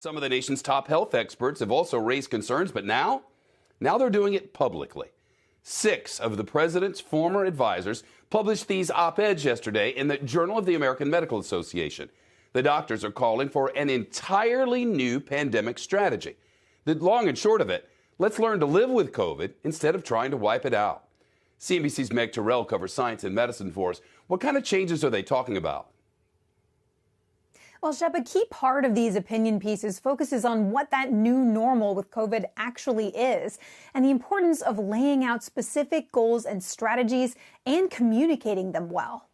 Some of the nation's top health experts have also raised concerns, but now they're doing it publicly. 6 of the president's former advisors published these op-eds yesterday in the Journal of the American Medical Association. The doctors are calling for an entirely new pandemic strategy. The long and short of it, let's learn to live with COVID instead of trying to wipe it out. CNBC's Meg Terrell covers science and medicine for us. What kind of changes are they talking about? Well, Shep, a key part of these opinion pieces focuses on what that new normal with COVID actually is and the importance of laying out specific goals and strategies and communicating them well.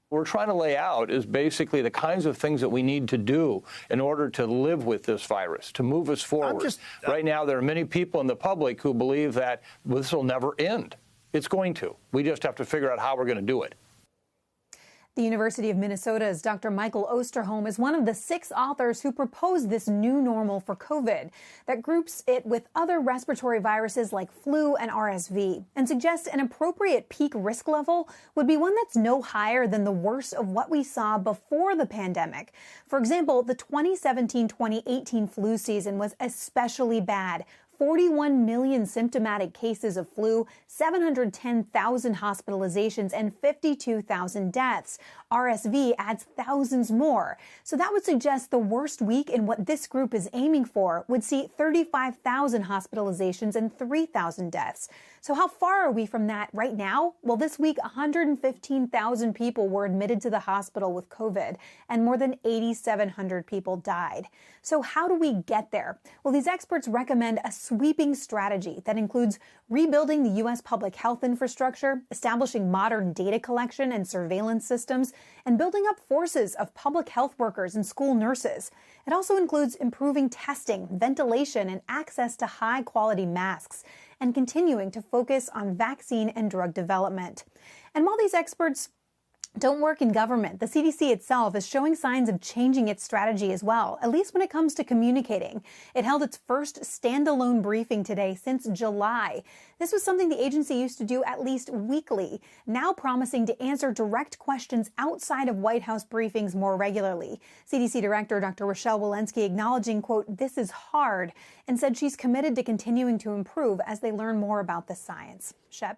What we're trying to lay out is basically the kinds of things that we need to do in order to live with this virus, to move us forward. Right now, there are many people in the public who believe that this will never end. It's going to. We just have to figure out how we're going to do it. The University of Minnesota's Dr. Michael Osterholm is one of the 6 authors who proposed this new normal for COVID that groups it with other respiratory viruses like flu and RSV and suggests an appropriate peak risk level would be one that's no higher than the worst of what we saw before the pandemic. For example, the 2017-2018 flu season was especially bad. 41 million symptomatic cases of flu, 710,000 hospitalizations, and 52,000 deaths. RSV adds thousands more. So that would suggest the worst week in what this group is aiming for would see 35,000 hospitalizations and 3,000 deaths. So how far are we from that right now? Well, this week, 115,000 people were admitted to the hospital with COVID, and more than 8,700 people died. So how do we get there? Well, these experts recommend a sweeping strategy that includes rebuilding the U.S. public health infrastructure, establishing modern data collection and surveillance systems, and building up forces of public health workers and school nurses. It also includes improving testing, ventilation, and access to high-quality masks, and continuing to focus on vaccine and drug development. And while these experts don't work in government, the CDC itself is showing signs of changing its strategy as well, at least when it comes to communicating. It held its first standalone briefing today since July. This was something the agency used to do at least weekly, now promising to answer direct questions outside of White House briefings more regularly. CDC Director Dr. Rochelle Walensky acknowledging, quote, "This is hard," and said she's committed to continuing to improve as they learn more about the science. Shep?